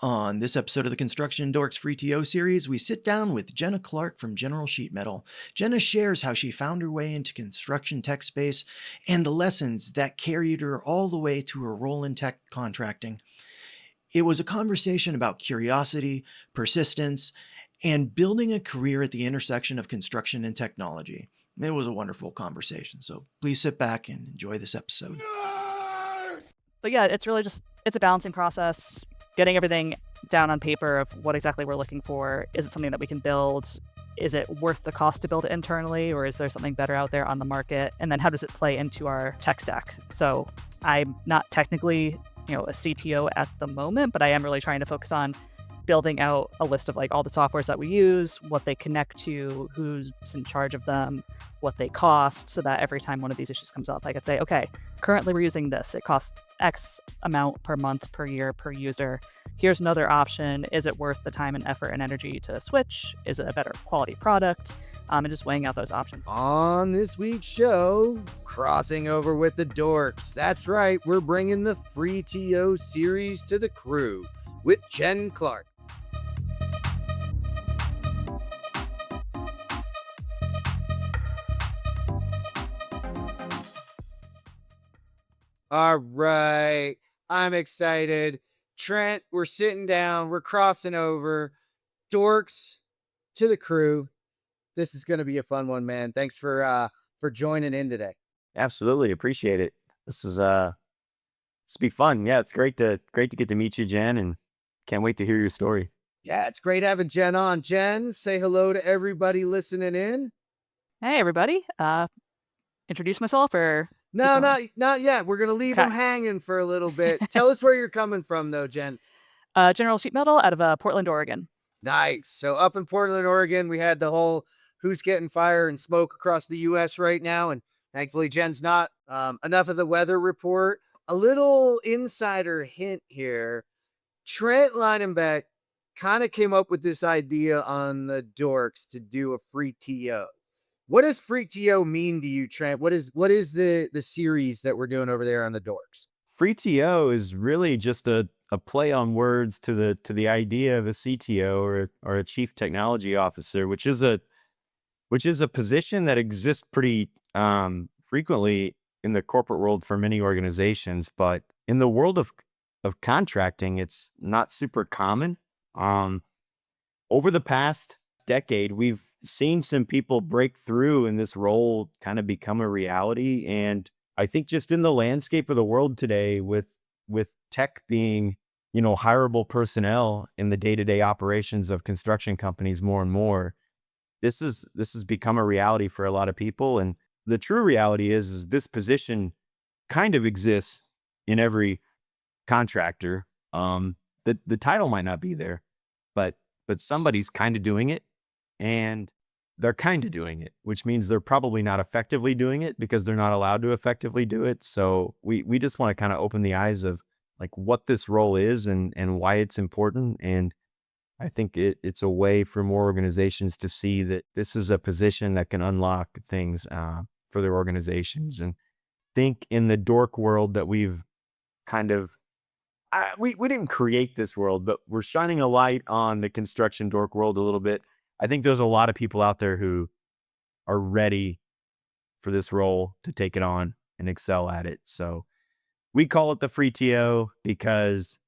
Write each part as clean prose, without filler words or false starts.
On this episode of the Construction Dorks FreeTO series, we sit down with Jenna Clark from General Sheet Metal. Jenna shares how she found her way into construction tech space and the lessons that carried her all the way to her role in tech contracting. It was a conversation about curiosity, persistence, and building a career at the intersection of construction and technology. It was a wonderful conversation, so please sit back and enjoy this episode. But yeah, it's really just, it's a balancing process, getting everything down on paper of what exactly we're looking for. Is it something that we can build? Is it worth the cost to build it internally, or is there something better out there on the market? And then how does it play into our tech stack? So I'm not technically, a CTO at the moment, but I am really trying to focus on building out a list of like all the softwares that we use, what they connect to, who's in charge of them, what they cost, so that every time one of these issues comes up, I could say, okay, currently we're using this. It costs X amount per month, per year, per user. Here's another option. Is it worth the time and effort and energy to switch? Is it a better quality product? And just weighing out those options. On this week's show, crossing over with the dorks. That's right, we're bringing the FreeTO series to the crew with Jen Clark. All right, I'm excited. Trent, we're sitting down, we're crossing over. Dorks to the crew. This is going to be a fun one, man. Thanks for joining in today. Absolutely. Appreciate it. This be fun. Yeah, it's great to get to meet you, Jen, and can't wait to hear your story. Yeah, it's great having Jen on. Jen, say hello to everybody listening in. Hey, everybody. Introduce myself or... No, not yet. We're going to leave them hanging for a little bit. Tell us where you're coming from, though, Jen. General Sheet Metal out of Portland, Oregon. Nice. So up in Portland, Oregon, we had the whole who's getting fire and smoke across the U.S. right now. And thankfully, Jen's not. Enough of the weather report. A little insider hint here. Trent Leinenbeck kind of came up with this idea on the Dorks to do a FreeTO. What does FreeTO mean to you, Trent? What is the series that we're doing over there on the Dorks? FreeTO is really just a play on words to the idea of a CTO or a chief technology officer, which is a position that exists pretty frequently in the corporate world for many organizations, but in the world of contracting, it's not super common. Over the past decade, we've seen some people break through in this role kind of become a reality. And I think just in the landscape of the world today with tech being, hireable personnel in the day-to-day operations of construction companies more and more, this has become a reality for a lot of people. And the true reality is this position kind of exists in every contractor. The title might not be there, but somebody's kind of doing it. And they're kind of doing it, which means they're probably not effectively doing it because they're not allowed to effectively do it. So we just want to kind of open the eyes of like what this role is and why it's important. And I think it's a way for more organizations to see that this is a position that can unlock things for their organizations. And think in the dork world that we've kind of, we didn't create this world, but we're shining a light on the construction dork world a little bit. I think there's a lot of people out there who are ready for this role to take it on and excel at it. So we call it the FreeTO because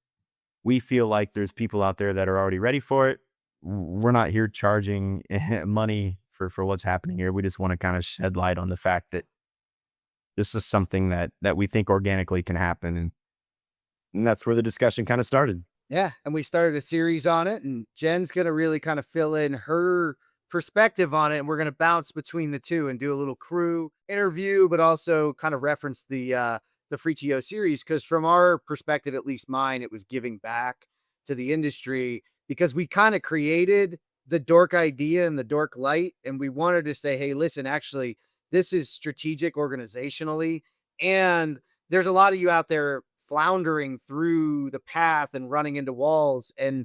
we feel like there's people out there that are already ready for it. We're not here charging money for what's happening here. We just want to kind of shed light on the fact that this is something that we think organically can happen. And that's where the discussion kind of started. Yeah, and we started a series on it, and Jen's going to really kind of fill in her perspective on it, and we're going to bounce between the two and do a little crew interview, but also kind of reference the FreeTO series, because from our perspective, at least mine, it was giving back to the industry because we kind of created the dork idea and the dork light, and we wanted to say, hey, listen, actually, this is strategic organizationally, and there's a lot of you out there floundering through the path and running into walls, and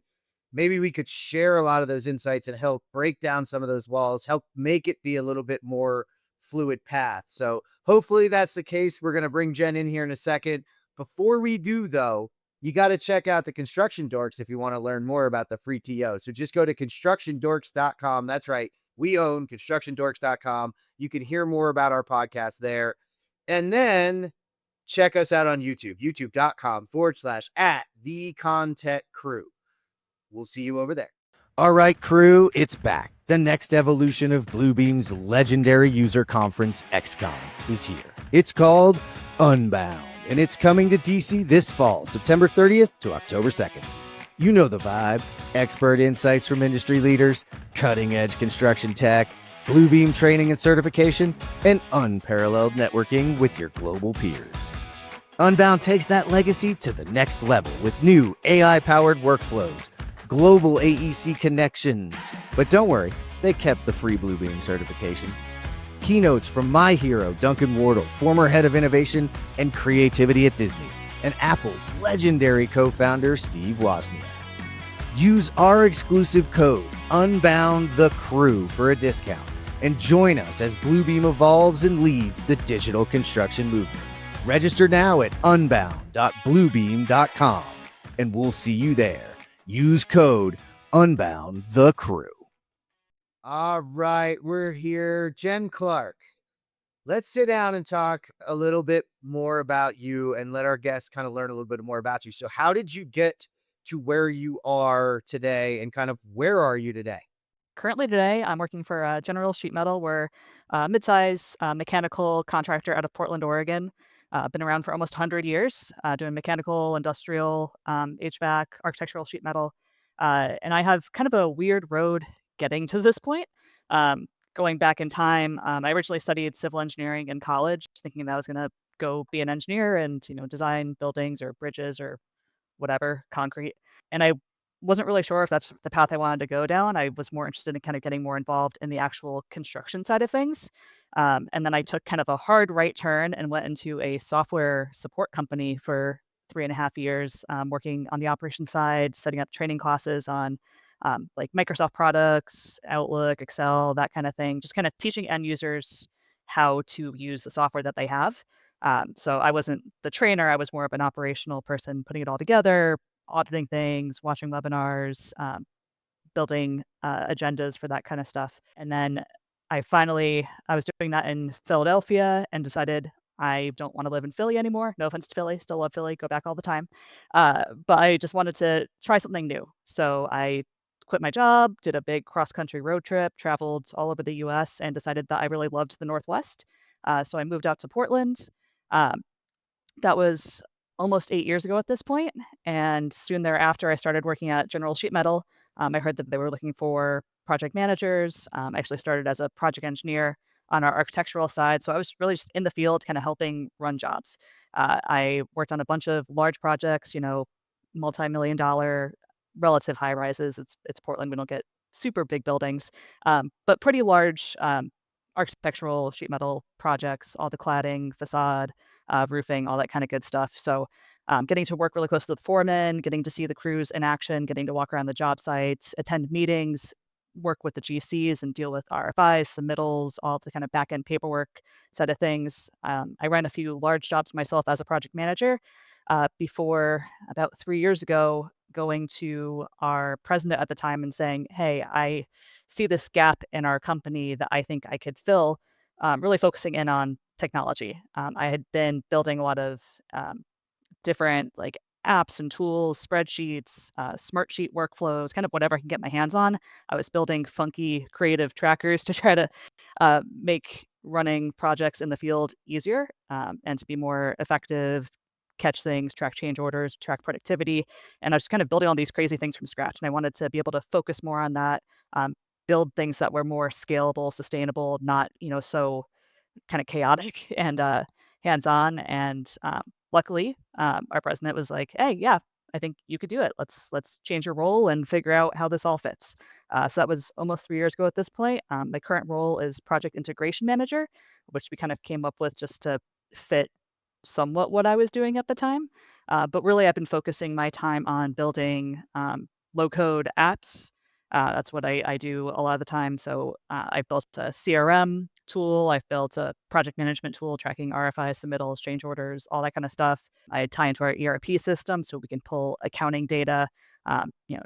maybe we could share a lot of those insights and help break down some of those walls, help make it be a little bit more fluid path. So hopefully that's the case. We're going to bring Jen in here in a second. Before we do, though, You got to check out the Construction Dorks if you want to learn more about the FreeTO. So just go to constructiondorks.com. That's right. We own constructiondorks.com. You can hear more about our podcast there. And then check us out on YouTube, youtube.com/ at the Content Crew. We'll see you over there. All right, crew, it's back. The next evolution of Bluebeam's legendary user conference, XCOM, is here. It's called Unbound, and it's coming to DC this fall, September 30th to October 2nd. You know the vibe. Expert insights from industry leaders, cutting-edge construction tech, Bluebeam training and certification, and unparalleled networking with your global peers. Unbound takes that legacy to the next level with new AI-powered workflows, global AEC connections. But don't worry, they kept the free Bluebeam certifications. Keynotes from my hero, Duncan Wardle, former head of innovation and creativity at Disney, and Apple's legendary co-founder, Steve Wozniak. Use our exclusive code, UNBOUNDTHECREW, for a discount, and join us as Bluebeam evolves and leads the digital construction movement. Register now at unbound.bluebeam.com, and we'll see you there. Use code UNBOUNDTHECREW. All right, we're here. Jen Clark, let's sit down and talk a little bit more about you and let our guests kind of learn a little bit more about you. So how did you get to where you are today, and kind of where are you today? Currently today, I'm working for General Sheet Metal. We're a mid-size mechanical contractor out of Portland, Oregon. Been around for almost 100 years, doing mechanical, industrial, HVAC, architectural sheet metal. And I have kind of a weird road getting to this point. Going back in time, I originally studied civil engineering in college, thinking that I was going to go be an engineer and design buildings or bridges or whatever, concrete. And I wasn't really sure if that's the path I wanted to go down. I was more interested in kind of getting more involved in the actual construction side of things. And then I took kind of a hard right turn and went into a software support company for 3.5 years, working on the operations side, setting up training classes on like Microsoft products, Outlook, Excel, that kind of thing, just kind of teaching end users how to use the software that they have. So I wasn't the trainer, I was more of an operational person, putting it all together, auditing things, watching webinars, building agendas for that kind of stuff. And then I was doing that in Philadelphia and decided I don't want to live in Philly anymore. No offense to Philly, still love Philly, go back all the time. But I just wanted to try something new. So I quit my job, did a big cross country road trip, traveled all over the US, and decided that I really loved the Northwest. So I moved out to Portland. Um, that was almost 8 years ago at this point, and soon thereafter, I started working at General Sheet Metal. I heard that they were looking for project managers. I actually started as a project engineer on our architectural side, so I was really just in the field, kind of helping run jobs. I worked on a bunch of large projects, multi-million dollar relative high rises. It's Portland. We don't get super big buildings, but pretty large architectural sheet metal projects, all the cladding, facade, roofing, all that kind of good stuff. So getting to work really close to the foreman, getting to see the crews in action, getting to walk around the job sites, attend meetings, work with the GCs and deal with RFIs, submittals, all the kind of back end paperwork side of things. I ran a few large jobs myself as a project manager before about 3 years ago, going to our president at the time and saying, "Hey, I see this gap in our company that I think I could fill," really focusing in on technology. I had been building a lot of different like apps and tools, spreadsheets, smart sheet workflows, kind of whatever I can get my hands on. I was building funky creative trackers to try to make running projects in the field easier, and to be more effective, catch things, track change orders, track productivity. And I was kind of building all these crazy things from scratch. And I wanted to be able to focus more on that, build things that were more scalable, sustainable, not, so kind of chaotic and hands-on. And luckily, our president was like, "Hey, yeah, I think you could do it. Let's change your role and figure out how this all fits." So that was almost 3 years ago at this point. My current role is project integration manager, which we kind of came up with just to fit somewhat what I was doing at the time. But really, I've been focusing my time on building low code apps, That's what I do a lot of the time. So I built a CRM tool. I've built a project management tool tracking RFIs, submittals, change orders, all that kind of stuff. I tie into our ERP system so we can pull accounting data,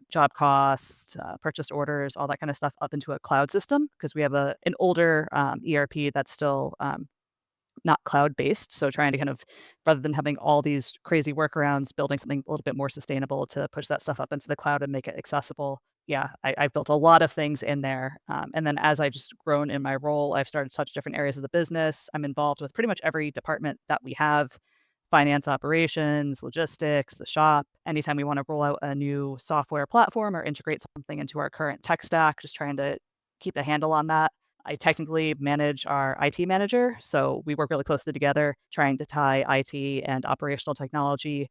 job costs, purchase orders, all that kind of stuff up into a cloud system because we have an older ERP that's still not cloud based. So trying to kind of, rather than having all these crazy workarounds, building something a little bit more sustainable to push that stuff up into the cloud and make it accessible. Yeah, I've built a lot of things in there. And then as I've just grown in my role, I've started to touch different areas of the business. I'm involved with pretty much every department that we have: finance, operations, logistics, the shop. Anytime we want to roll out a new software platform or integrate something into our current tech stack, just trying to keep a handle on that. I technically manage our IT manager, so we work really closely together, trying to tie IT and operational technology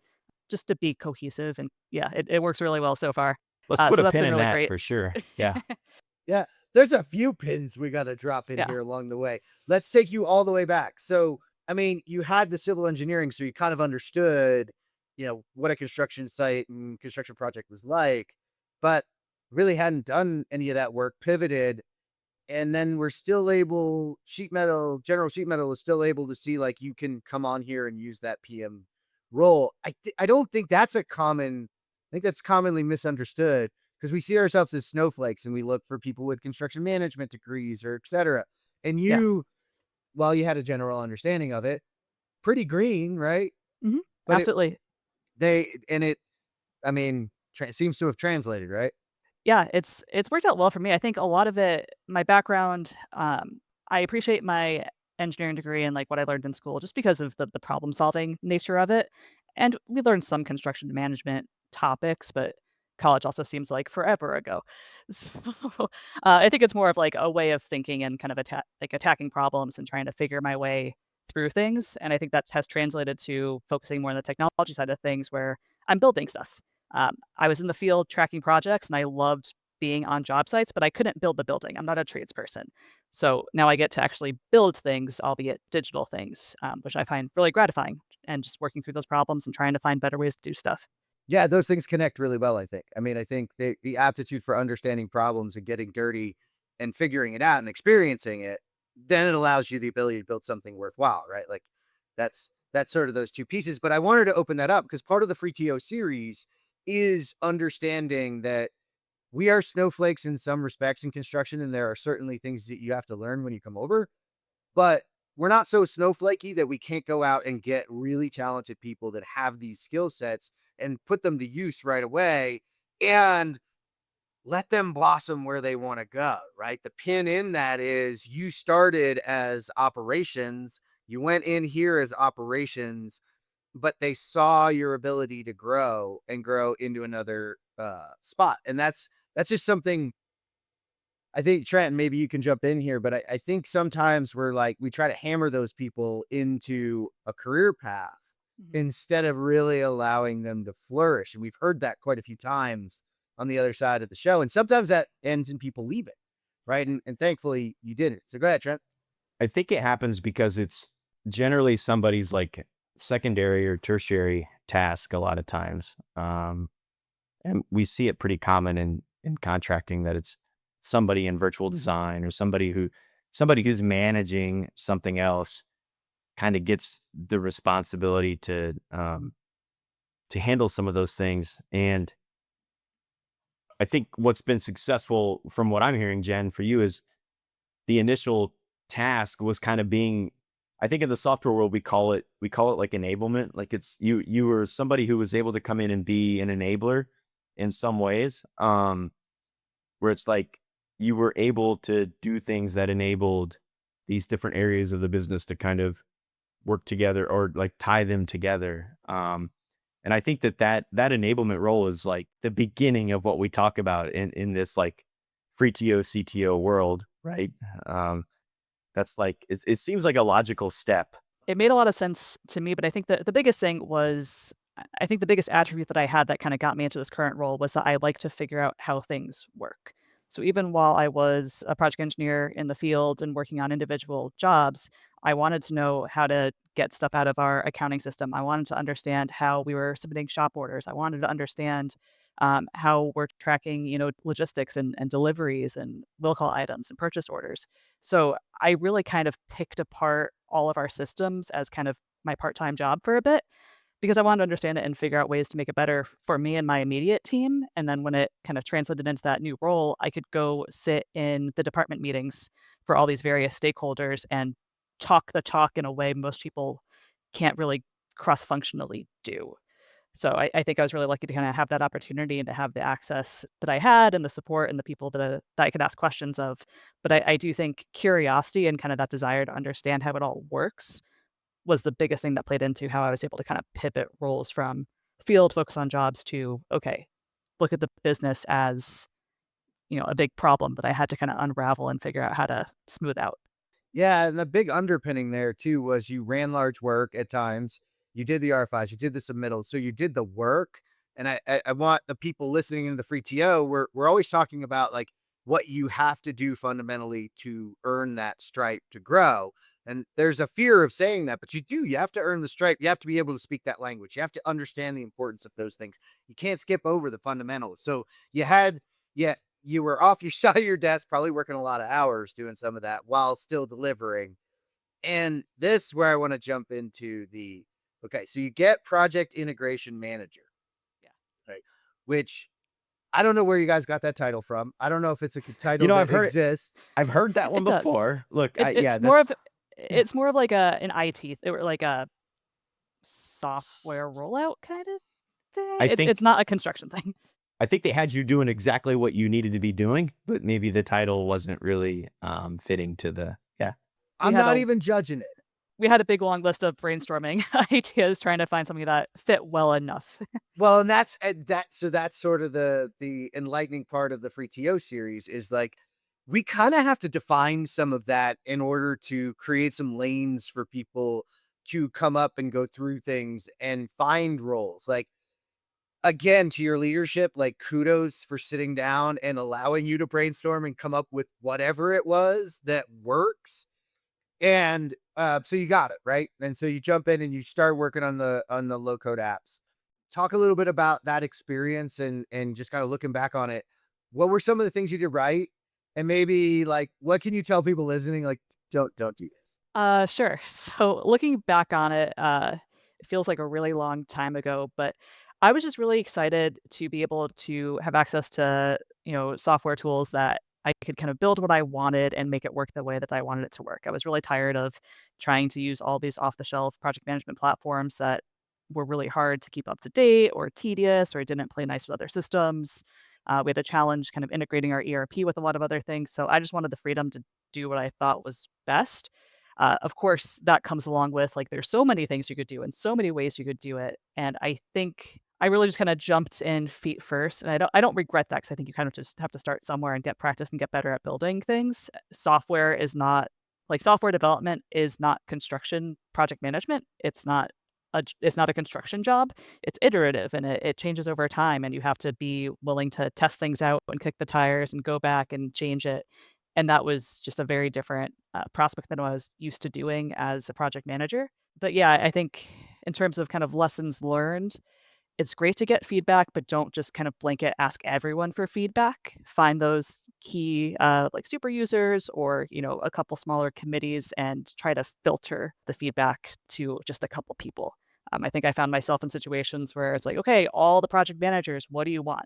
just to be cohesive. And yeah, it works really well so far. Let's put So a that's pin been in really that great. for sure. Yeah. Yeah, there's a few pins we got to drop in Yeah. here along the way. Let's take you all the way back. So, I mean, you had the civil engineering, so you kind of understood, what a construction site and construction project was like, but really hadn't done any of that work, pivoted, and then we're still able, general sheet metal is still able to see like you can come on here and use that PM role. I don't think that's I think that's commonly misunderstood because we see ourselves as snowflakes and we look for people with construction management degrees or etc. And Yeah. you, while you had a general understanding of it, pretty green, right? Hmm. But Absolutely. they, and it, I mean, seems to have translated, right? Yeah, it's worked out well for me. I think a lot of it, my background, I appreciate my engineering degree and like what I learned in school just because of the problem solving nature of it. And we learned some construction management topics, but college also seems like forever ago. So I think it's more of like a way of thinking and kind of attacking problems and trying to figure my way through things. And I think that has translated to focusing more on the technology side of things where I'm building stuff. I was in the field tracking projects and I loved being on job sites, but I couldn't build the building. I'm not a tradesperson. So now I get to actually build things, albeit digital things, which I find really gratifying and just working through those problems and trying to find better ways to do stuff. Yeah, those things connect really well, I think. I mean, I think the aptitude for understanding problems and getting dirty and figuring it out and experiencing it, then it allows you the ability to build something worthwhile, right? Like that's sort of those two pieces. But I wanted to open that up because part of the free TO series is understanding that we are snowflakes in some respects in construction, and there are certainly things that you have to learn when you come over. But we're not so snowflakey that we can't go out and get really talented people that have these skill sets and put them to use right away and let them blossom where they want to go, right? The pin in that is you started as operations, you went in here as operations, but they saw your ability to grow and grow into another spot. And that's just something I think, Trent, maybe you can jump in here, but I think sometimes we try to hammer those people into a career path Mhm. instead of really allowing them to flourish. And we've heard that quite a few times on the other side of the show. And sometimes that ends in people leaving, right? And thankfully you didn't. So go ahead, Trent. I think it happens because it's generally somebody's like secondary or tertiary task a lot of times. And we see it pretty common in contracting that it's somebody in virtual design or somebody who's managing something else kind of gets the responsibility to handle some of those things. And I think what's been successful from what I'm hearing, Jen, for you is the initial task was kind of being, I think in the software world, we call it like enablement. Like it's you were somebody who was able to come in and be an enabler in some ways, where it's like you were able to do things that enabled these different areas of the business to kind of work together or like tie them together. And I think that enablement role is like the beginning of what we talk about in this like free TO CTO world, right? That's like it seems like a logical step. It made a lot of sense to me, but I think the biggest thing was I think the biggest attribute that I had that kind of got me into this current role was that I like to figure out how things work. So even while I was a project engineer in the field and working on individual jobs, I wanted to know how to get stuff out of our accounting system. I wanted to understand how we were submitting shop orders. I wanted to understand how we're tracking, logistics and deliveries and will call items and purchase orders. So I really kind of picked apart all of our systems as kind of my part-time job for a bit because I wanted to understand it and figure out ways to make it better for me and my immediate team. And then when it kind of translated into that new role, I could go sit in the department meetings for all these various stakeholders and talk the talk in a way most people can't really cross-functionally do. So I think I was really lucky to kind of have that opportunity and to have the access that I had and the support and the people that I could ask questions of. But I do think curiosity and kind of that desire to understand how it all works was the biggest thing that played into how I was able to kind of pivot roles from field focus on jobs to, okay, look at the business as, a big problem that I had to kind of unravel and figure out how to smooth out. Yeah, and the big underpinning there too was you ran large work at times. You did the RFIs, you did the submittals, so you did the work. And I want the people listening in the free TO, we're always talking about like what you have to do fundamentally to earn that stripe to grow. And there's a fear of saying that, but you have to earn the stripe. You have to be able to speak that language. You have to understand the importance of those things. You can't skip over the fundamentals. So yeah, you were off your side of your desk, probably working a lot of hours doing some of that while still delivering. And this is where I want to jump into okay, so you get project integration manager. Yeah. Right. Which I don't know where you guys got that title from. I don't know if it's a title that I've heard exists. I've heard that one It does. before. Look, It's more of it's more of like an IT or like a software rollout kind of thing. I It's think not a construction thing. I think they had you doing exactly what you needed to be doing, but maybe the title wasn't really fitting to the yeah. I'm had not a even judging it. We had a big long list of brainstorming ideas trying to find something that fit well enough. Well, and that's sort of the enlightening part of the free TO series is like we kind of have to define some of that in order to create some lanes for people to come up and go through things and find roles. Like again, to your leadership, like kudos for sitting down and allowing you to brainstorm and come up with whatever it was that works. And so you got it, right? And so you jump in and you start working on the low code apps. Talk a little bit about that experience and just kind of looking back on it. What were some of the things you did right? And maybe like what can you tell people listening? Like, don't do this. Sure. So looking back on it, it feels like a really long time ago, but I was just really excited to be able to have access to, software tools that I could kind of build what I wanted and make it work the way that I wanted it to work. I was really tired of trying to use all these off-the-shelf project management platforms that were really hard to keep up to date or tedious or didn't play nice with other systems. We had a challenge kind of integrating our ERP with a lot of other things. So I just wanted the freedom to do what I thought was best. Of course, that comes along with like there's so many things you could do and so many ways you could do it. And I think I really just kind of jumped in feet first, and I don't regret that because I think you kind of just have to start somewhere and get practice and get better at building things. Software is not like software development is not construction project management. It's not a construction job. It's iterative and it changes over time, and you have to be willing to test things out and kick the tires and go back and change it. And that was just a very different prospect than I was used to doing as a project manager. But yeah, I think in terms of kind of lessons learned, it's great to get feedback, but don't just kind of blanket ask everyone for feedback. Find those key like super users or, a couple smaller committees and try to filter the feedback to just a couple people. I think I found myself in situations where it's like, okay, all the project managers, what do you want?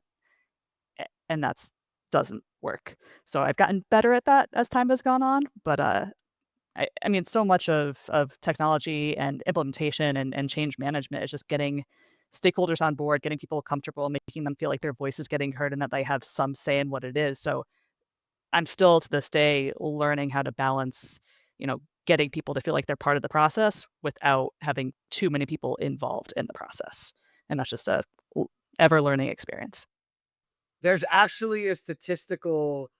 And that's doesn't work. So I've gotten better at that as time has gone on, but I mean, so much of technology and implementation and change management is just getting stakeholders on board, getting people comfortable, making them feel like their voice is getting heard and that they have some say in what it is. So I'm still to this day learning how to balance, getting people to feel like they're part of the process without having too many people involved in the process. And that's just a ever learning experience. There's actually a statistical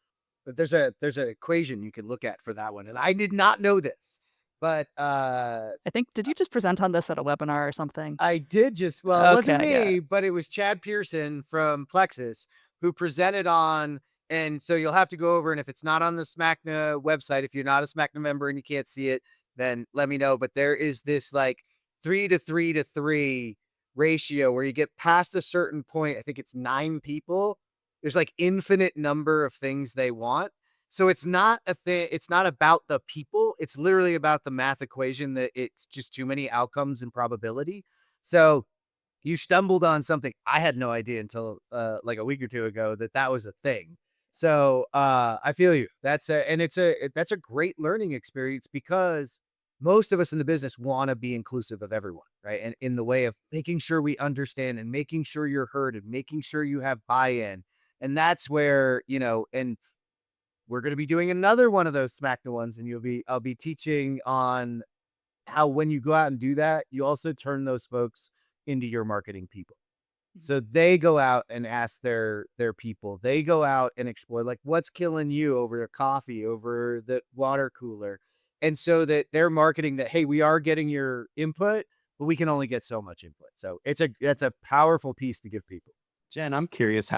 there's an equation you can look at for that one. And I did not know this. But I think did you just present on this at a webinar or something? I did it wasn't Okay, me, but it was Chad Pearson from Plexus who presented on, and so you'll have to go over, and if it's not on the SMACNA website, if you're not a SMACNA member and you can't see it, then let me know. But there is this like 3 to 3 to 3 ratio where you get past a certain point. I think it's 9 people. There's like infinite number of things they want. So it's not a thing. It's not about the people. It's literally about the math equation that it's just too many outcomes and probability. So you stumbled on something I had no idea until like a week or two ago that was a thing. So I feel you. That's a great learning experience because most of us in the business want to be inclusive of everyone, right? And in the way of making sure we understand and making sure you're heard and making sure you have buy-in. And that's where, and we're going to be doing another one of those smack the ones, and I'll be teaching on how when you go out and do that, you also turn those folks into your marketing people. So they go out and ask their people. They go out and explore like what's killing you over a coffee, over the water cooler. And so that they're marketing that, hey, we are getting your input, but we can only get so much input. So that's a powerful piece to give people. Jen, I'm curious,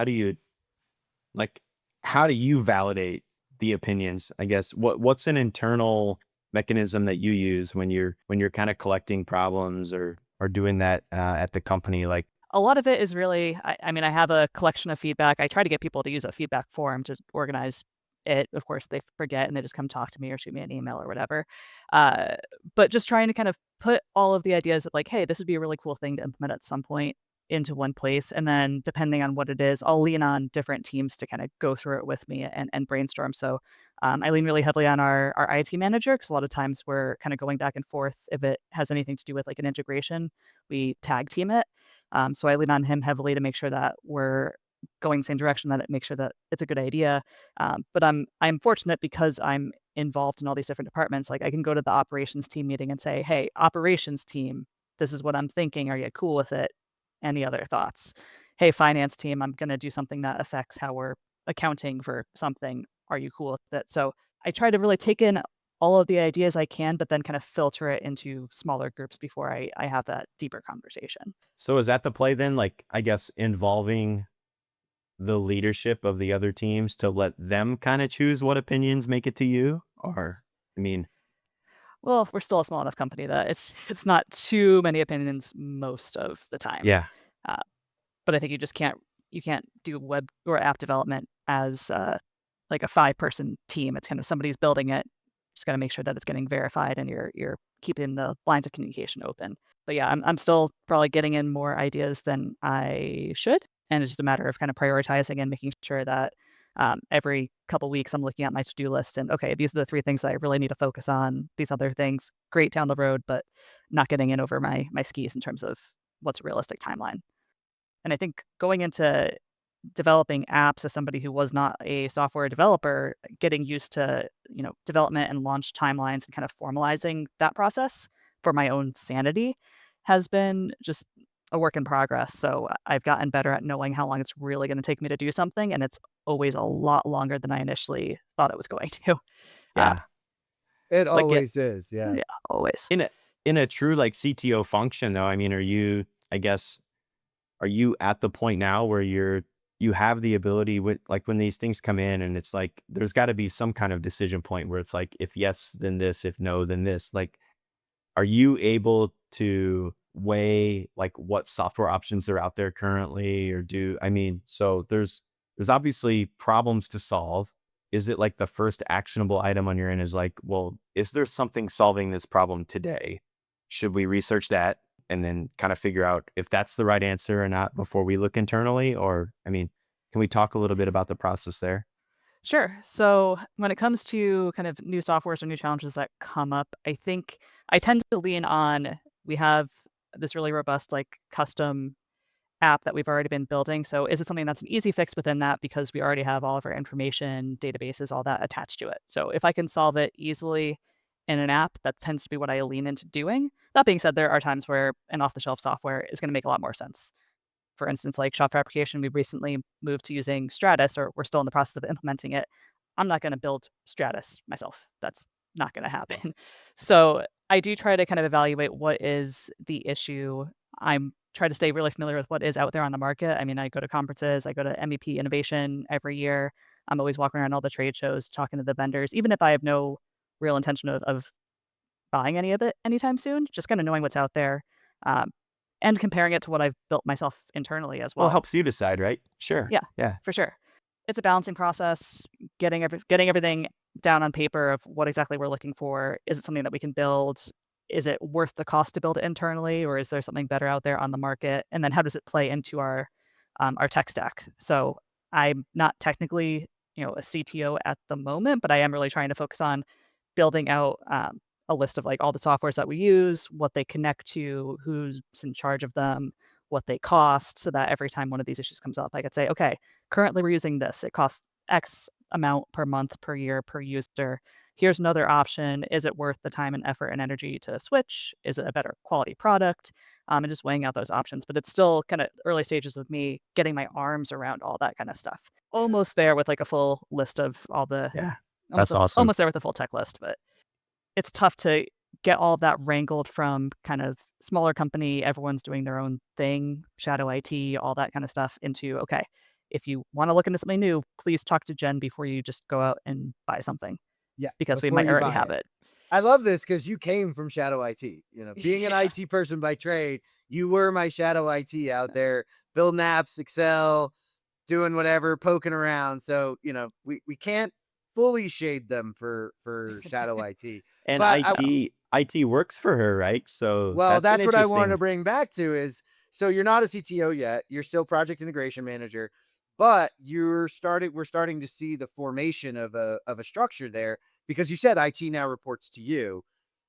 like, how do you validate the opinions? I guess what's an internal mechanism that you use when you're kind of collecting problems or doing that at the company? Like, A lot of it is really, I mean, I have a collection of feedback. I try to get people to use a feedback form to organize it. Of course, they forget and they just come talk to me or shoot me an email or whatever. Uh, but just trying to kind of put all of the ideas of like, hey, this would be a really cool thing to implement at some point into one place. And then depending on what it is, I'll lean on different teams to kind of go through it with me and brainstorm. So I lean really heavily on our IT manager because a lot of times we're kind of going back and forth. If it has anything to do with like an integration, we tag team it. So I lean on him heavily to make sure that we're going the same direction, that it makes sure that it's a good idea. But I'm fortunate because I'm involved in all these different departments. Like I can go to the operations team meeting and say, "Hey, operations team, this is what I'm thinking. Are you cool with it? Any other thoughts? Hey, finance team, I'm going to do something that affects how we're accounting for something. Are you cool with it?" So I try to really take in all of the ideas I can, but then kind of filter it into smaller groups before I have that deeper conversation. so is that the play then? Like, I guess involving the leadership of the other teams to let them kind of choose what opinions make it to you? Or, I mean, Well, we're still a small enough company that it's not too many opinions most of the time. yeah, Uh, but I think you can't do web or app development as like a 5-person team. It's kind of somebody's building it. Just got to make sure that it's getting verified and you're keeping the lines of communication open. But yeah, I'm still probably getting in more ideas than I should, and it's just a matter of kind of prioritizing and making sure that every couple weeks I'm looking at my to-do list and okay, these are the 3 things that I really need to focus on. These other things, great down the road, but not getting in over my skis in terms of what's a realistic timeline. And I think going into developing apps as somebody who was not a software developer, getting used to, development and launch timelines and kind of formalizing that process for my own sanity has been just a work in progress. So I've gotten better at knowing how long it's really going to take me to do something. And it's always a lot longer than I initially thought it was going to. Uh, yeah. It Like always is. Yeah. yeah, always. in a true like CTO function though, I mean, I guess, are you at the point now where you have the ability with like when these things come in and it's like there's got to be some kind of decision point where it's like if yes then this, if no then this, like are you able to weigh like what software options are out there currently? Or I mean, so there's obviously problems to solve. Is it like the first actionable item on your end is like, well, is there something solving this problem today? Should we research that and then kind of figure out if that's the right answer or not before we look internally? Or, I mean, can we talk a little bit about the process there? Sure. So when it comes to kind of new softwares or new challenges that come up, I think I tend to lean on we have this really robust like custom app that we've already been building. So is it something that's an easy fix within that because we already have all of our information, databases, all that attached to it. So if I can solve it easily in an app, that tends to be what I lean into doing. That being said, there are times where an off-the-shelf software is going to make a lot more sense. For instance, like shop fabrication, we recently moved to using Stratus, or we're still in the process of implementing it. I'm not going to build Stratus myself. That's not going to happen. So I do try to kind of evaluate what is the issue. I'm try to stay really familiar with what is out there on the market. I mean, I go to conferences, I go to MEP Innovation every year. I'm always walking around all the trade shows, talking to the vendors, even if I have no real intention of buying any of it anytime soon, just kind of knowing what's out there. Um, and comparing it to what I've built myself internally as Well, it well. helps you decide, right? Sure. Yeah, Yeah. for sure. It's a balancing process, getting everything down on paper of what exactly we're looking for. Is it something that we can build? Is it worth the cost to build it internally, or is there something better out there on the market? And then how does it play into our tech stack? So I'm not technically, a CTO at the moment, but I am really trying to focus on building out a list of like all the softwares that we use, what they connect to, who's in charge of them, what they cost, so that every time one of these issues comes up, I could say, okay, currently we're using this. It costs X amount per month, per year, per user. Here's another option. Is it worth the time and effort and energy to switch? Is it a better quality product? And just weighing out those options. But it's still kind of early stages of me getting my arms around all that kind of stuff. Almost there with like a full list of all the Yeah. That's awesome. almost there with a full tech list, but it's tough to get all of that wrangled from kind of smaller company, everyone's doing their own thing, shadow IT, all that kind of stuff into, okay, if you want to look into something new, please talk to Jen before you just go out and buy something Yeah, because we before might you already buy have it. it. I love this because you came from shadow IT. Being an Yeah. IT person by trade, you were my shadow IT out there building apps, Excel, doing whatever, poking around. So we can't fully shade them for shadow IT. And But IT works for her, right? So well, that's an that's what I wanted to interesting. bring back to is so you're not a CTO yet. You're still project integration manager, but we're starting to see the formation of a structure there because you said IT now reports to you,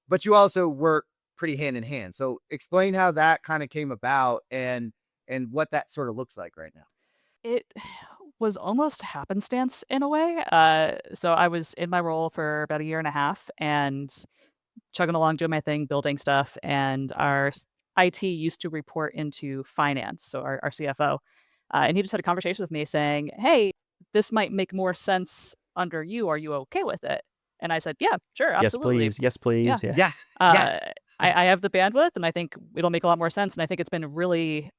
but you also work pretty hand in hand. So explain how that kind of came about and what that sort of looks like right now. It was almost happenstance in a way. So I was in my role for about a year and a half and chugging along, doing my thing, building stuff. And IT used to report into finance, so our CFO. And he just had a conversation with me saying, hey, this might make more sense under you. Are you okay with it? And I said, yeah, sure, Yes, absolutely. please. Yes, Yeah. please. Yeah. Yes. Uh, Yes. I have the bandwidth, and I think it'll make a lot more sense. And I think it's been a really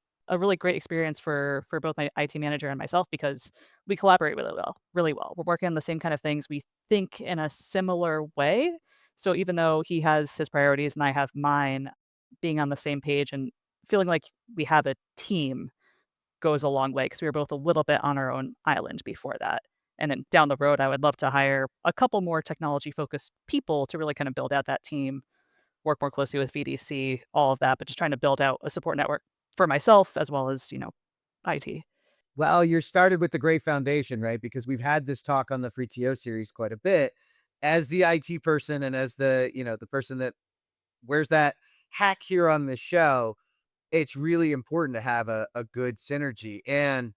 great experience for both my IT manager and myself because we collaborate really well, really well. We're working on the same kind of things. We think in a similar way. So even though he has his priorities and I have mine, being on the same page and feeling like we have a team goes a long way because we were both a little bit on our own island before that. And then down the road, I would love to hire a couple more technology focused people to really kind of build out that team, work more closely with VDC, all of that, but just trying to build out a support network for myself as well as, IT. Well, you're started with the great foundation, right? Because we've had this talk on the free TO series quite a bit. As the IT person and as the person that wears that hack here on the show, it's really important to have a good synergy. And,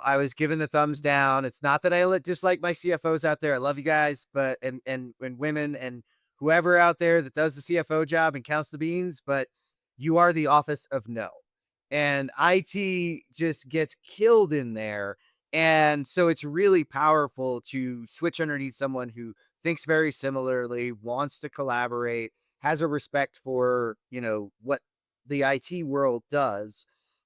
I was given the thumbs down. It's not that I dislike my CFOs out there. I love you guys, but and women and whoever out there that does the CFO job and counts the beans, but you are the office of no. And IT just gets killed in there. And so it's really powerful to switch underneath someone who thinks very similarly, wants to collaborate, has a respect for, what the IT world does,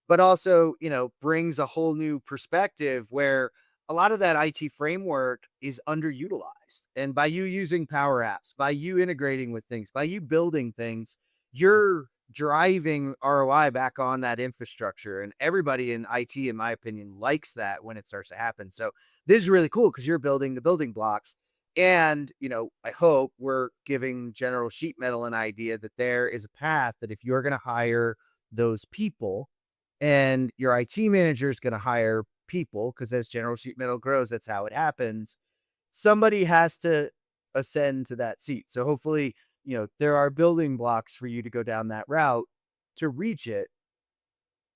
but also, brings a whole new perspective where a lot of that IT framework is underutilized. And by you using Power Apps, by you integrating with things, by you building things, you're driving ROI back on that infrastructure. And everybody in IT, in my opinion, likes that when it starts to happen. So this is really cool because you're building the building blocks. And, I hope we're giving General Sheet Metal an idea that there is a path that if you're going to hire those people and your IT manager is going to hire people, because as General Sheet Metal grows, that's how it happens. Somebody has to ascend to that seat. So hopefully, there are building blocks for you to go down that route to reach it.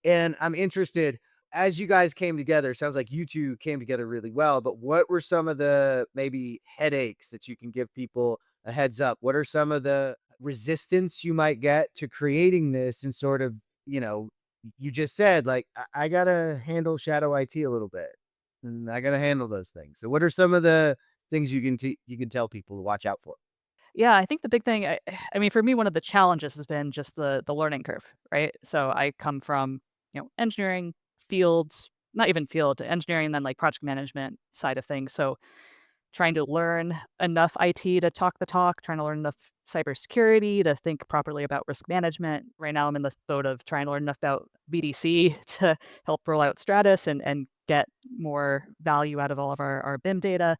And I'm interested, as you guys came together, sounds like you two came together really well, but what were some of the maybe headaches that you can give people a heads up? What are some of the resistance you might get to creating this and sort of, you just said, like, I gotta handle shadow IT a little bit and I gotta handle those things. So what are some of the things you can tell people to watch out for? Yeah, I think the big thing, I mean, for me, one of the challenges has been just the learning curve, right? So I come from, engineering fields, not even field engineering, then like project management side of things. So trying to learn enough IT to talk the talk, trying to learn enough cybersecurity to think properly about risk management. Right now, I'm in the boat of trying to learn enough about BDC to help roll out Stratus and get more value out of all of our BIM data.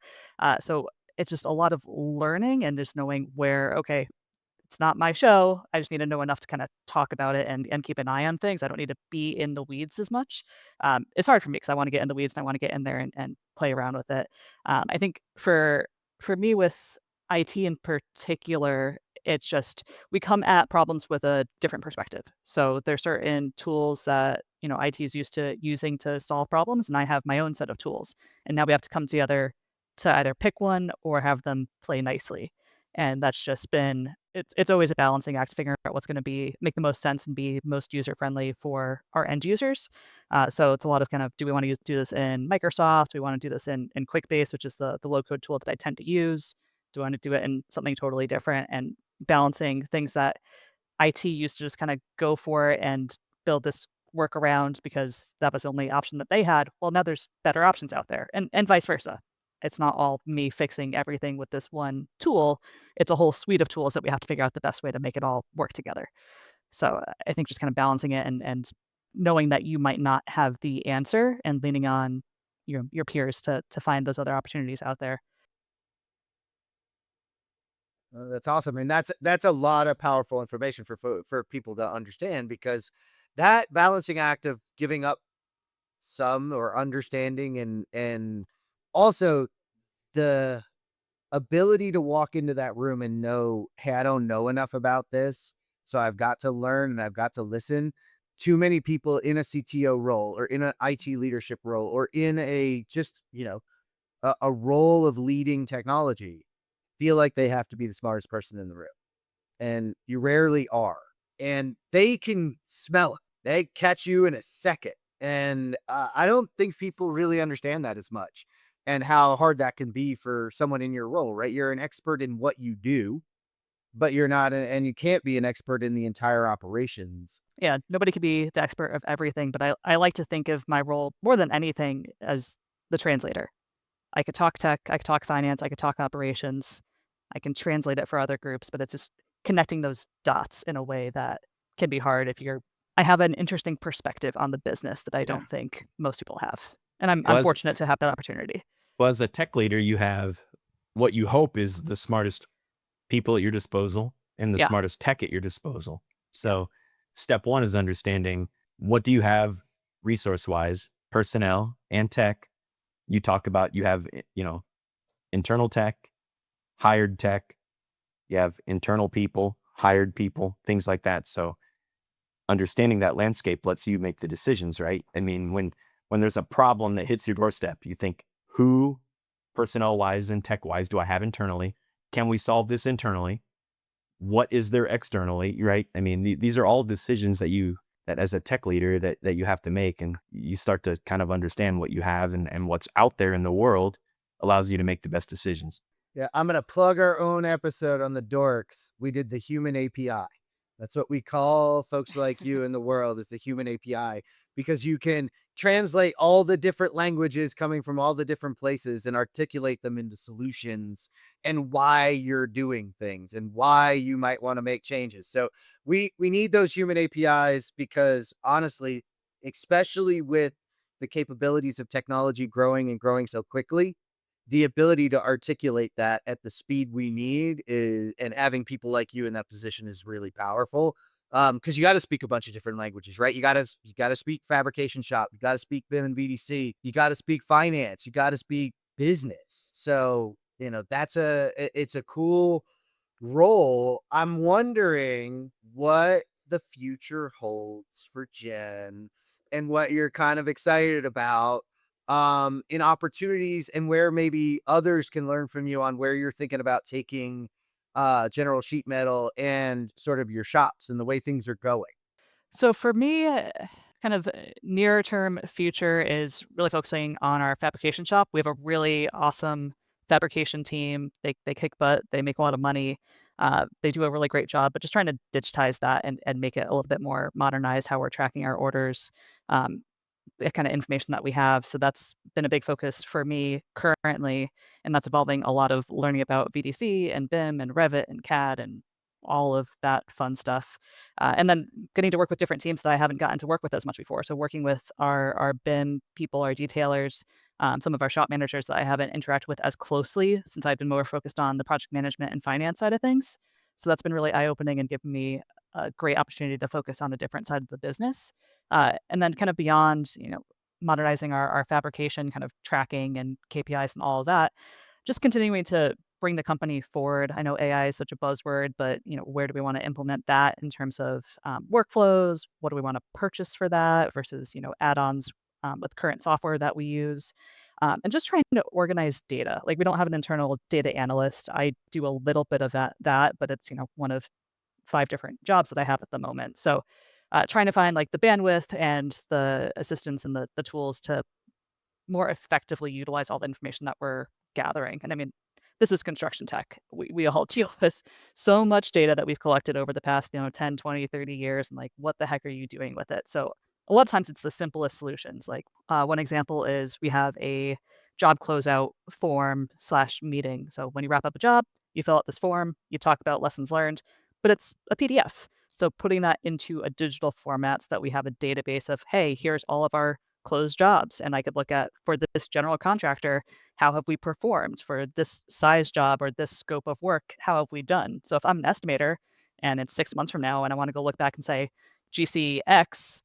So it's just a lot of learning and just knowing where, okay, it's not my show. I just need to know enough to kind of talk about it and keep an eye on things. I don't need to be in the weeds as much. It's hard for me because I want to get in the weeds and I want to get in there and play around with it. I think for me with IT in particular, it's just we come at problems with a different perspective. So there's certain tools that IT is used to using to solve problems, and I have my own set of tools. And now we have to come together to either pick one or have them play nicely. And that's just been it's always a balancing act figuring out what's gonna be make the most sense and be most user friendly for our end users. So it's a lot of kind of, do we wanna do this in Microsoft? Do we wanna do this in QuickBase, which is the low code tool that I tend to use? Do I wanna do it in something totally different? And balancing things that IT used to just kinda go for it and build this workaround because that was the only option that they had. Well, now there's better options out there, and vice versa. It's not all me fixing everything with this one tool. It's a whole suite of tools that we have to figure out the best way to make it all work together. So, I think just kind of balancing it and knowing that you might not have the answer and leaning on your peers to find those other opportunities out there. That's awesome, and that's a lot of powerful information for people to understand, because that balancing act of giving up some or understanding and also the ability to walk into that room and know, hey, I don't know enough about this, so I've got to learn and I've got to listen. Too many people in a CTO role or in an IT leadership role or in a just, a role of leading technology feel like they have to be the smartest person in the room. And you rarely are. And they can smell it. They catch you in a second. And I don't think people really understand that as much, and how hard that can be for someone in your role, right? You're an expert in what you do, but you're not, and you can't be an expert in the entire operations. Yeah, nobody could be the expert of everything, but I like to think of my role more than anything as the translator. I could talk tech, I could talk finance, I could talk operations. I can translate it for other groups, but it's just connecting those dots in a way that can be hard if you're I have an interesting perspective on the business that I Yeah. don't think most people have. And I'm Well, as fortunate to have that opportunity. well, as a tech leader, you have what you hope is the smartest people at your disposal and the Yeah. smartest tech at your disposal. So, step one is understanding, what do you have resource wise, personnel and tech. You talk about, you have, internal tech, hired tech, you have internal people, hired people, things like that. So, understanding that landscape lets you make the decisions, right? I mean, when there's a problem that hits your doorstep, you think, who, personnel wise and tech wise, do I have internally? Can we solve this internally? What is there externally, right? I mean, these are all decisions that as a tech leader that you have to make, and you start to kind of understand what you have and what's out there in the world allows you to make the best decisions. Yeah, I'm gonna plug our own episode on the Dorks. We did the human API. That's what we call folks like you in the world, is the human API, because you can translate all the different languages coming from all the different places and articulate them into solutions and why you're doing things and why you might want to make changes. So we need those human APIs, because honestly, especially with the capabilities of technology growing and growing so quickly, the ability to articulate that at the speed we need is, and having people like you in that position is really powerful. Because you got to speak a bunch of different languages, right? You got to speak fabrication shop, you got to speak BIM and VDC, you got to speak finance, you got to speak business. So it's a cool role. I'm wondering what the future holds for Jen and what you're kind of excited about in opportunities, and where maybe others can learn from you on where you're thinking about taking general sheet metal and sort of your shops and the way things are going. So for me, kind of near term future is really focusing on our fabrication shop. We have a really awesome fabrication team. They kick butt. They make a lot of money. They do a really great job, but just trying to digitize that and make it a little bit more modernized how we're tracking our orders. Um, the kind of information that we have. So that's been a big focus for me currently, and that's involving a lot of learning about VDC and BIM and Revit and CAD and all of that fun stuff. And then getting to work with different teams that I haven't gotten to work with as much before. So working with our BIM people, our detailers, some of our shop managers that I haven't interacted with as closely since I've been more focused on the project management and finance side of things. So that's been really eye-opening and given me a great opportunity to focus on a different side of the business. And then kind of beyond, modernizing our fabrication kind of tracking and KPIs and all of that, just continuing to bring the company forward. I know AI is such a buzzword, but where do we want to implement that in terms of workflows? What do we want to purchase for that versus add-ons with current software that we use? And just trying to organize data. Like we don't have an internal data analyst. I do a little bit of that, but it's one of 5 different jobs that I have at the moment. So, trying to find, like, the bandwidth and the assistance and the tools to more effectively utilize all the information that we're gathering. And I mean, this is construction tech. We all deal with so much data that we've collected over the past, 10, 20, 30 years, and, like, what the heck are you doing with it? So, a lot of times it's the simplest solutions. Like, one example is we have a job closeout form/meeting. So, when you wrap up a job, you fill out this form, you talk about lessons learned, but it's a PDF. So, putting that into a digital format so that we have a database of, "Hey, here's all of our closed jobs," and I could look at, for this general contractor, how have we performed? For this size job or this scope of work, how have we done? So if I'm an estimator and it's 6 months from now and I wanna go look back and say, GC X,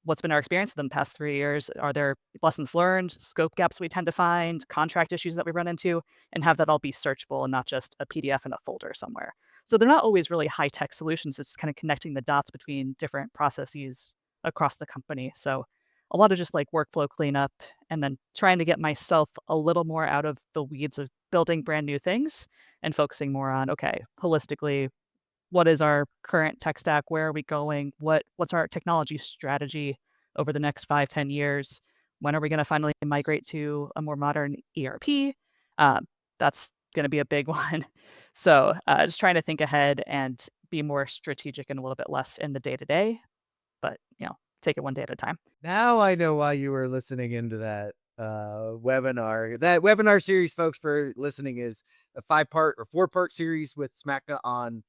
what's been our experience within the past 3 years? Are there lessons learned, scope gaps we tend to find, contract issues that we run into, and have that all be searchable and not just a PDF in a folder somewhere. So they're not always really high-tech solutions, it's kinda connecting the dots between different processes across the company. So a lot of just, like, workflow cleanup and then trying to get myself a little more out of the weeds of building brand new things and focusing more on, okay, holistically, what is our current tech stack? Where are we going? What's our technology strategy over the next 5, 10 years? When are we gonna finally migrate to a more modern ERP? That's gonna be a big one. So, just trying to think ahead and be more strategic and a little bit less in the day-to-day, but, take it one day at a time. Now I know why you were listening into that webinar. That webinar series, folks, for listening, is a 5-part or 4-part series with Smackna on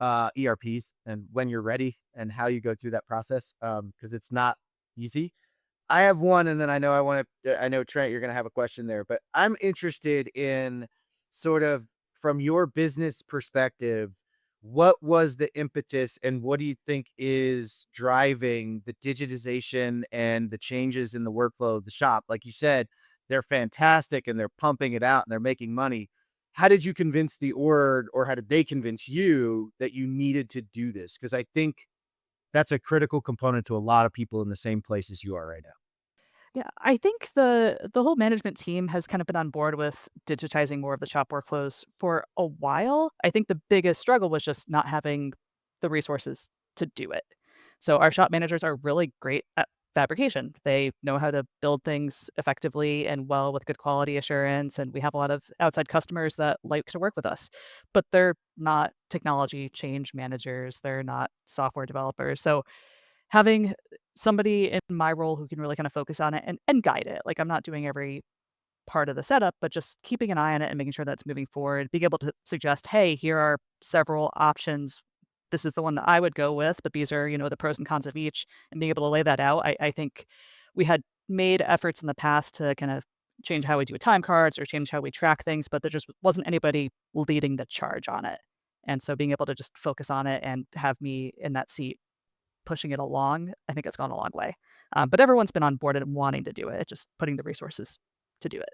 ERPs and when you're ready and how you go through that process. Because it's not easy. I have one, and then I know Trent, you're gonna have a question there, but I'm interested in sort of from your business perspective, what was the impetus and what do you think is driving the digitization and the changes in the workflow of the shop? Like you said, they're fantastic and they're pumping it out and they're making money. How did you convince the org, or how did they convince you that you needed to do this? Because I think that's a critical component to a lot of people in the same place as you are right now. Yeah, I think the whole management team has kind of been on board with digitizing more of the shop workflows for a while. I think the biggest struggle was just not having the resources to do it. So our shop managers are really great at fabrication. They know how to build things effectively and well with good quality assurance, and we have a lot of outside customers that like to work with us. But they're not technology change managers, they're not software developers. So having somebody in my role who can really kind of focus on it and guide it. Like I'm not doing every part of the setup, but just keeping an eye on it and making sure that's moving forward, being able to suggest, hey, here are several options. This is the one that I would go with, but these are, the pros and cons of each, and being able to lay that out. I think we had made efforts in the past to kind of change how we do time cards or change how we track things, but there just wasn't anybody leading the charge on it. And so being able to just focus on it and have me in that seat pushing it along, I think it's gone a long way. But everyone's been on board and wanting to do it, just putting the resources to do it.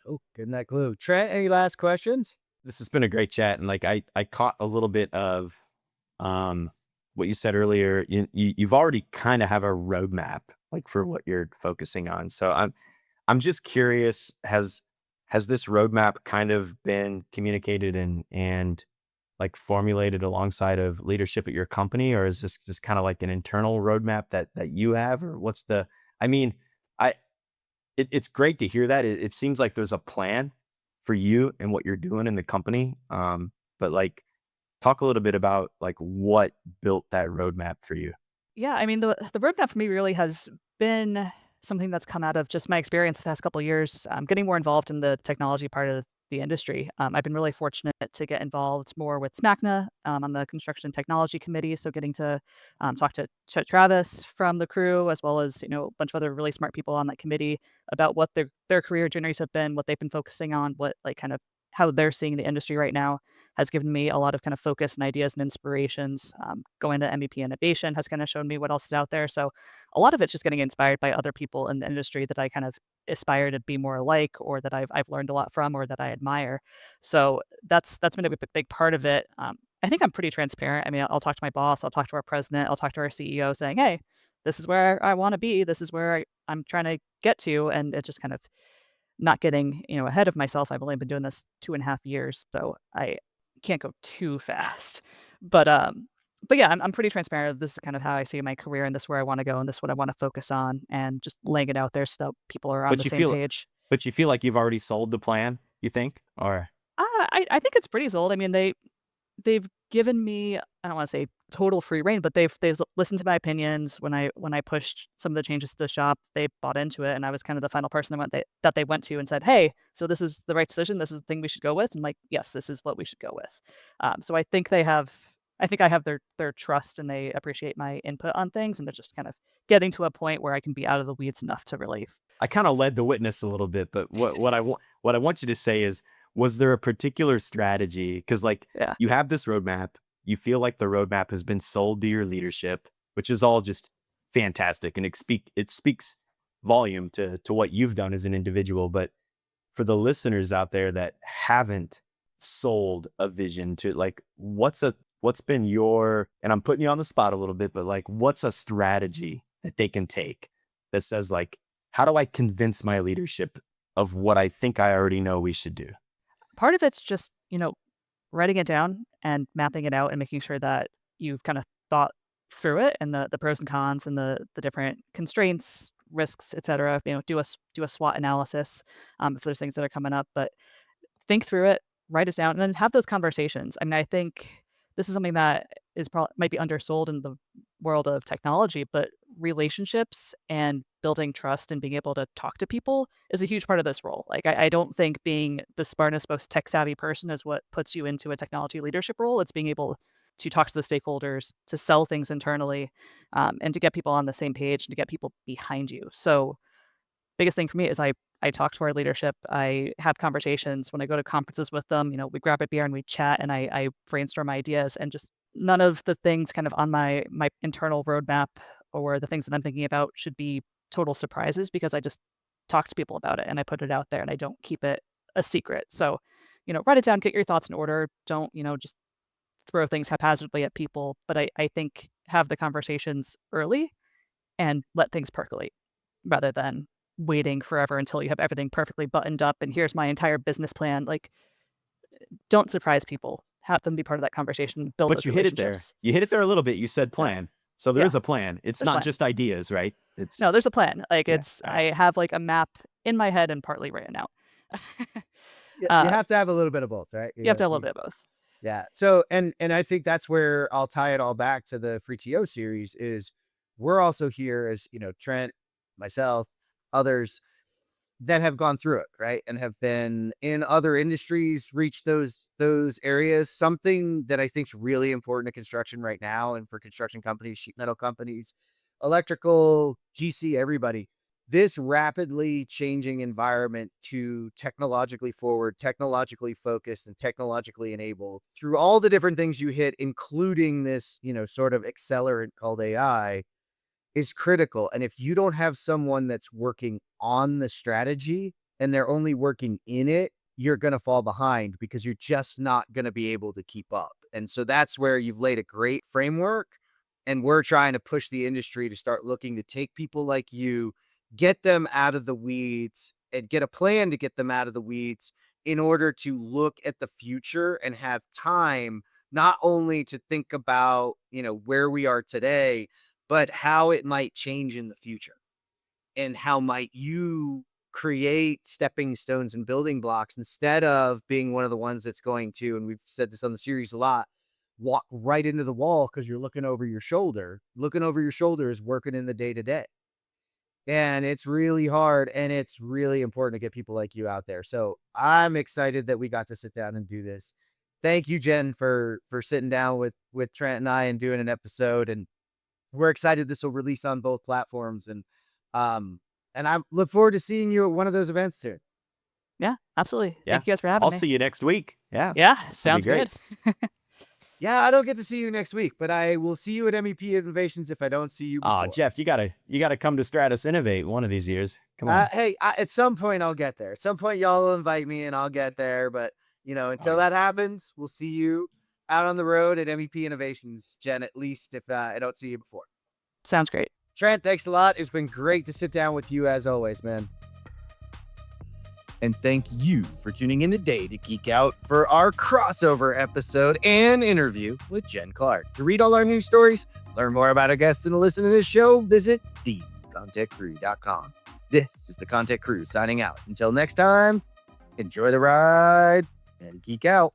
Oh, getting that clue. Trent, any last questions? This has been a great chat, and like I caught a little bit of what you said earlier. You've already kind of have a roadmap like for what you're focusing on. So I'm just curious, has this roadmap kind of been communicated and like formulated alongside of leadership at your company, or is this just kind of like an internal roadmap that you have, or what's the? I mean, I it's great to hear that. It seems like there's a plan for you and what you're doing in the company. But like, talk a little bit about like what built that roadmap for you. Yeah, I mean, the roadmap for me really has been something that's come out of just my experience the past couple of years, getting more involved in the technology part of the industry. I've been really fortunate to get involved more with SMACNA on the Construction Technology Committee. So getting to talk to Chet Travis from the crew, as well as a bunch of other really smart people on that committee about what their career journeys have been, what they've been focusing on, what like kind of how they're seeing the industry right now has given me a lot of kind of focus and ideas and inspirations. Going to MVP Innovation has kind of shown me what else is out there. So a lot of it's just getting inspired by other people in the industry that I kind of aspire to be more like, or that I've learned a lot from, or that I admire. So that's been a big part of it. I think I'm pretty transparent. I mean, I'll talk to my boss, I'll talk to our president, I'll talk to our CEO, saying, "Hey, this is where I want to be. This is where I'm trying to get to," and it's just kind of not getting ahead of myself. I've only been doing this 2.5 years, so I can't go too fast. But yeah, I'm pretty transparent. This is kind of how I see my career, and this is where I want to go, and this is what I want to focus on, and just laying it out there so people are on But the you same feel page. but you feel like you've already sold the plan, you think? Or I think it's pretty sold. I mean, they've given me, I don't wanna say total free rein, but they've listened to my opinions when I pushed some of the changes to the shop. They bought into it, and I was kind of the final person that they went to and said, "Hey, so this is the right decision. This is the thing we should go with." And like, "Yes, this is what we should go with." So I think I have their trust, and they appreciate my input on things, and they're just kind of getting to a point where I can be out of the weeds enough to really. I kinda led the witness a little bit, but what I want you to say is, was there a particular strategy? Because like, Yeah. you have this roadmap, you feel like the roadmap has been sold to your leadership, which is all just fantastic, and it speaks volume to what you've done as an individual, but for the listeners out there that haven't sold a vision to, like, what's been your, and I'm putting you on the spot a little bit, but like, what's a strategy that they can take that says like, how do I convince my leadership of what I think I already know we should do? Part of it's just, writing it down and mapping it out and making sure that you've kind of thought through it, and the pros and cons, and the different constraints, risks, et cetera. Do a SWOT analysis if there's things that are coming up. But think through it, write it down, and then have those conversations. I mean, I think this is something that might be undersold in the world of technology, but relationships and building trust and being able to talk to people is a huge part of this role. Like, I don't think being the smartest, most tech savvy person is what puts you into a technology leadership role. It's being able to talk to the stakeholders, to sell things internally, and to get people on the same page, and to get people behind you. So biggest thing for me is I talk to our leadership. I have conversations when I go to conferences with them. We grab a beer and we chat, and I brainstorm ideas, and just none of the things kind of on my internal roadmap, or the things that I'm thinking about, should be total surprises, because I just talk to people about it, and I put it out there, and I don't keep it a secret. So, write it down, get your thoughts in order. Don't, just throw things haphazardly at people. But I think have the conversations early and let things percolate, rather than waiting forever until you have everything perfectly buttoned up and here's my entire business plan. Like, don't surprise people. Have them be part of that conversation, build But those you hit it there. relationships. You hit it there a little bit. You said Yeah. plan. So there Yeah. is a plan. It's There's a not plan. just ideas, right? It's No, there's a plan. Like, yeah. All right. I have like a map in my head and partly written out. Yeah, you uh, have to have a little bit of both, right? you have to have a little bit of both. Yeah. So, and I think that's where I'll tie it all back to the free TO series is we're also here as, Trent, myself, others that have gone through it, right? And have been in other industries, reached those areas. Something that I think is really important to construction right now, and for construction companies, sheet metal companies, electrical, GC, everybody. This rapidly changing environment to technologically forward, technologically focused, and technologically enabled through all the different things you hit, including this, sort of accelerant called AI, is critical. And if you don't have someone that's working on the strategy and they're only working in it, you're going to fall behind, because you're just not going to be able to keep up. And so that's where you've laid a great framework. And we're trying to push the industry to start looking to take people like you, get them out of the weeds, and get a plan to get them out of the weeds in order to look at the future and have time not only to think about, where we are today, but how it might change in the future, and how might you create stepping stones and building blocks instead of being one of the ones that's going to, and we've said this on the series a lot, walk right into the wall because you're looking over your shoulder. Looking over your shoulder is working in the day to day. and it's really hard, and it's really important to get people like you out there. So I'm excited that we got to sit down and do this. Thank you, Jen, for sitting down with Trent and I and doing an episode. And we're excited this will release on both platforms. And I look forward to seeing you at one of those events soon. Yeah, absolutely. Yeah. Thank you guys for having I'll me. see you next week. Yeah. Yeah, sounds great. good. Yeah, I don't get to see you next week, but I will see you at MEP Innovations if I don't see you before. Oh, Jeff, you gotta come to Stratus Innovate one of these years. Come on. Hey, at some point I'll get there. At some point y'all will invite me and I'll get there. But until that happens, we'll see you out on the road at MEP Innovations, Jen. At least if I don't see you before. Sounds great. Trent, thanks a lot. It's been great to sit down with you as always, man. And thank you for tuning in today to geek out for our crossover episode and interview with Jen Clark. To read all our news stories, learn more about our guests, and to listen to this show, visit thecontentcrew.com. This is the Content Crew signing out. Until next time, enjoy the ride and geek out.